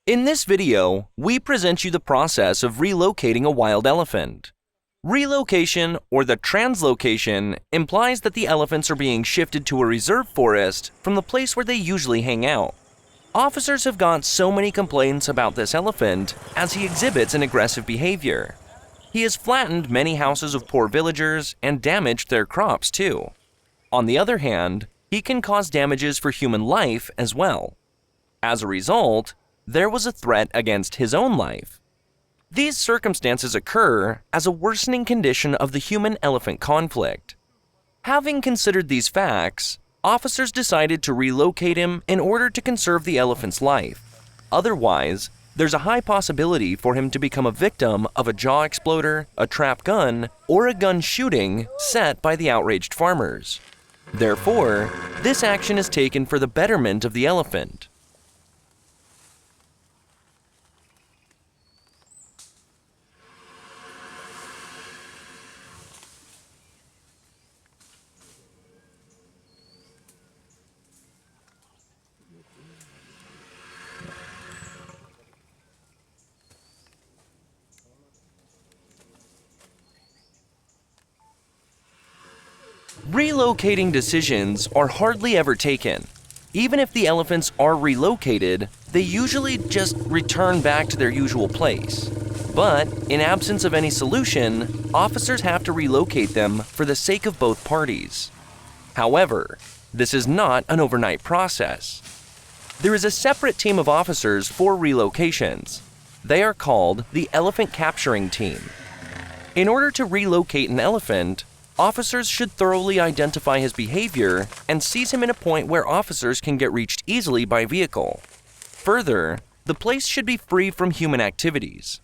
In this video, we present you the process of relocating a wild elephant. Relocation, or the translocation, implies that the elephants are being shifted to a reserve forest from the place where they usually hang out. Officers have got so many complaints about this elephant as he exhibits an aggressive behavior. He has flattened many houses of poor villagers and damaged their crops too. On the other hand, he can cause damages for human life as well. As a result, there was a threat against his own life. These circumstances occur as a worsening condition of the human-elephant conflict. Having considered these facts, officers decided to relocate him in order to conserve the elephant's life. Otherwise, there's a high possibility for him to become a victim of a jaw exploder, a trap gun, or a gun shooting set by the outraged farmers. Therefore, this action is taken for the betterment of the elephant. Relocating decisions are hardly ever taken. Even if the elephants are relocated, they usually just return back to their usual place. But in absence of any solution, officers have to relocate them for the sake of both parties. However, this is not an overnight process. There is a separate team of officers for relocations. They are called the Elephant Capturing Team. In order to relocate an elephant, officers should thoroughly identify his behavior and seize him in a point where officers can get reached easily by vehicle. Further, the place should be free from human activities.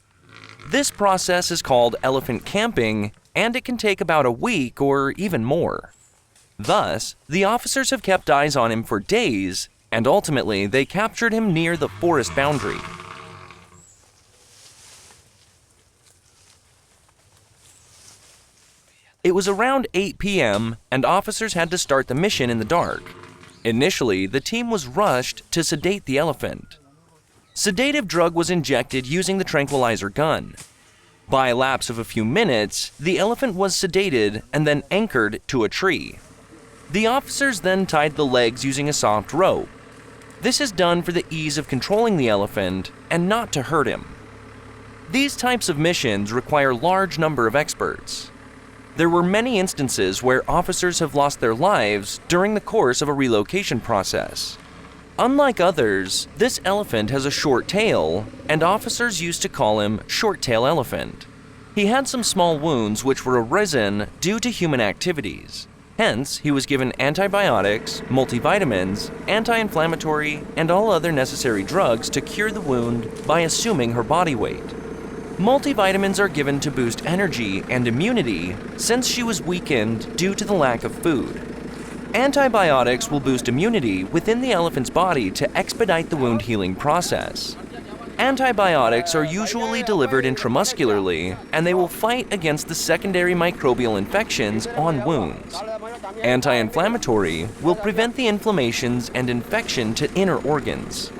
This process is called elephant camping, and it can take about a week or even more. Thus, the officers have kept eyes on him for days, and ultimately they captured him near the forest boundary. It was around 8 p.m., and officers had to start the mission in the dark. Initially, the team was rushed to sedate the elephant. Sedative drug was injected using the tranquilizer gun. By a lapse of a few minutes, the elephant was sedated and then anchored to a tree. The officers then tied the legs using a soft rope. This is done for the ease of controlling the elephant and not to hurt him. These types of missions require a large number of experts. There were many instances where officers have lost their lives during the course of a relocation process. Unlike others, this elephant has a short tail, and officers used to call him short-tail elephant. He had some small wounds which were arisen due to human activities. Hence, he was given antibiotics, multivitamins, anti-inflammatory, and all other necessary drugs to cure the wound by assuming her body weight. Multivitamins are given to boost energy and immunity since she was weakened due to the lack of food. Antibiotics will boost immunity within the elephant's body to expedite the wound healing process. Antibiotics are usually delivered intramuscularly, and they will fight against the secondary microbial infections on wounds. Anti-inflammatory will prevent the inflammations and infection to inner organs.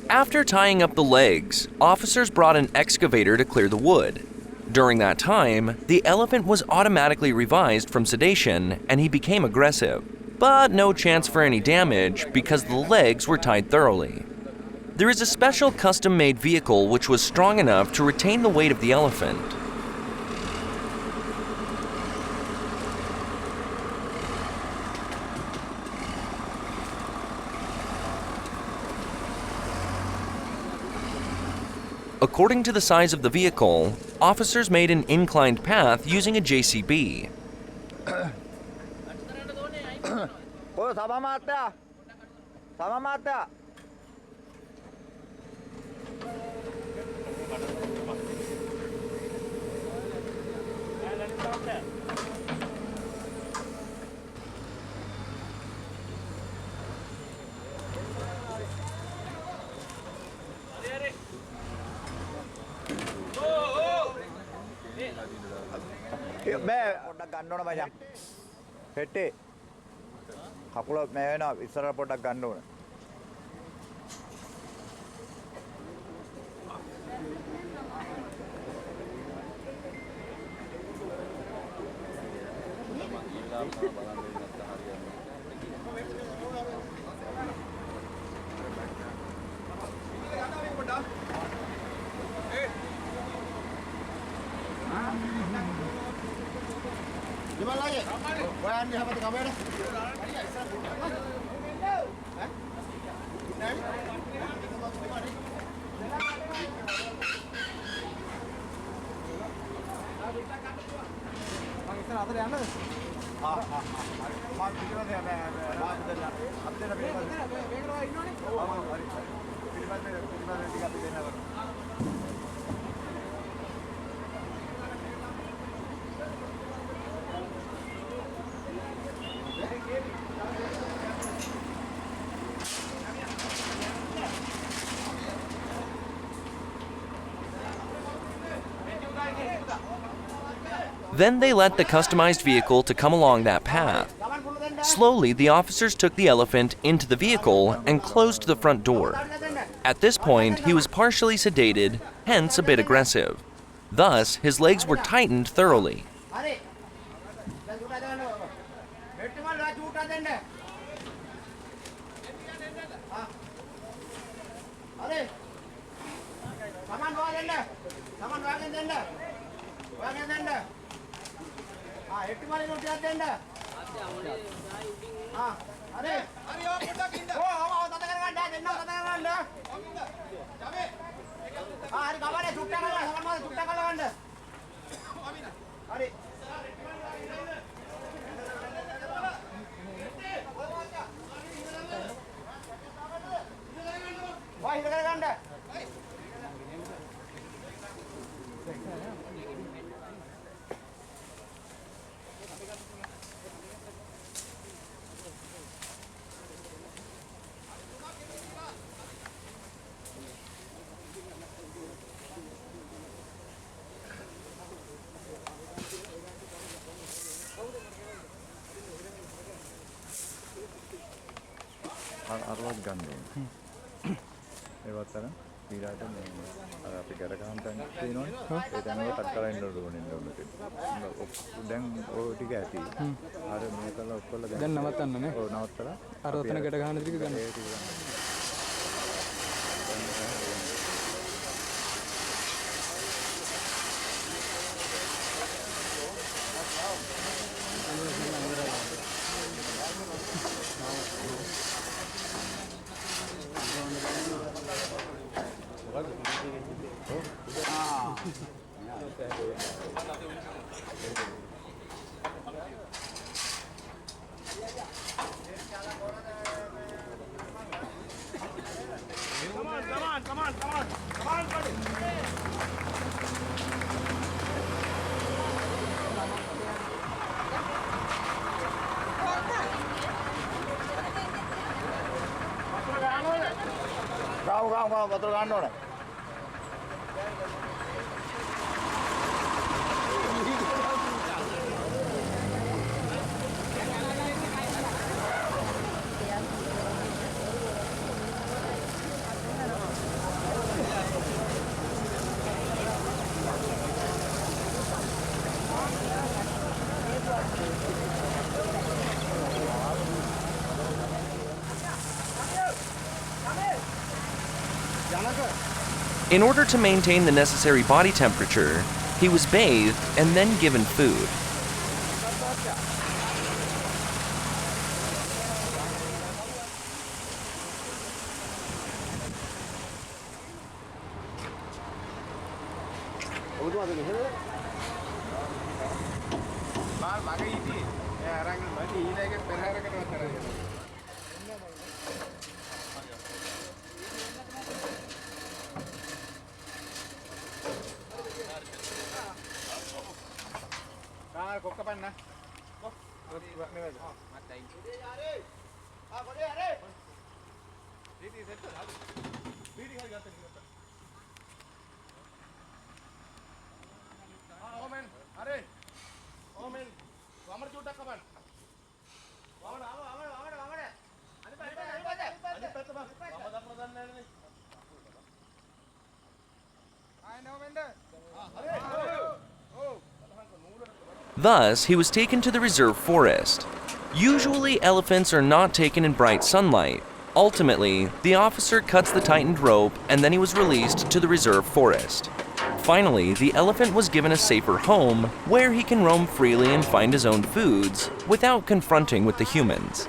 After tying up the legs, officers brought an excavator to clear the wood. During that time, the elephant was automatically revised from sedation and he became aggressive, but no chance for any damage because the legs were tied thoroughly. There is a special custom-made vehicle which was strong enough to retain the weight of the elephant. According to the size of the vehicle, officers made an inclined path using a JCB. පොඩ්ඩක් ගන්න ඕන මචං. හෙට්ටේ. කකුල මේ වෙනවා ඉස්සරහ පොඩ්ඩක් ගන්න ඕන. Then they let the customized vehicle to come along that path. Slowly, the officers took the elephant into the vehicle and closed the front door. At this point, he was partially sedated, hence a bit aggressive. Thus, his legs were tightened thoroughly. අරවත් ගන්න ඕනේ. ඒවත් අර ඊළාට මේ අර අපි ගැට ගන්න තැන තියෙනවනේ. ඒ තැන වල කට් කරලා ඉන්න ඕනේ. දැන් ඔය ටික ඇති. අර මේකල ඔක්කොල දැන් නවත්තන්නනේ. ඔව් නවත්තලා අර ඔතන ගැට ගන්න ටික ගන්න. ඒ ටික ගන්න. Vamos, otro ganador. In order to maintain the necessary body temperature, he was bathed and then given food. Thus, he was taken to the reserve forest. Usually, elephants are not taken in bright sunlight. Ultimately, the officer cuts the tightened rope and then he was released to the reserve forest. Finally, the elephant was given a safer home where he can roam freely and find his own foods without confronting with the humans.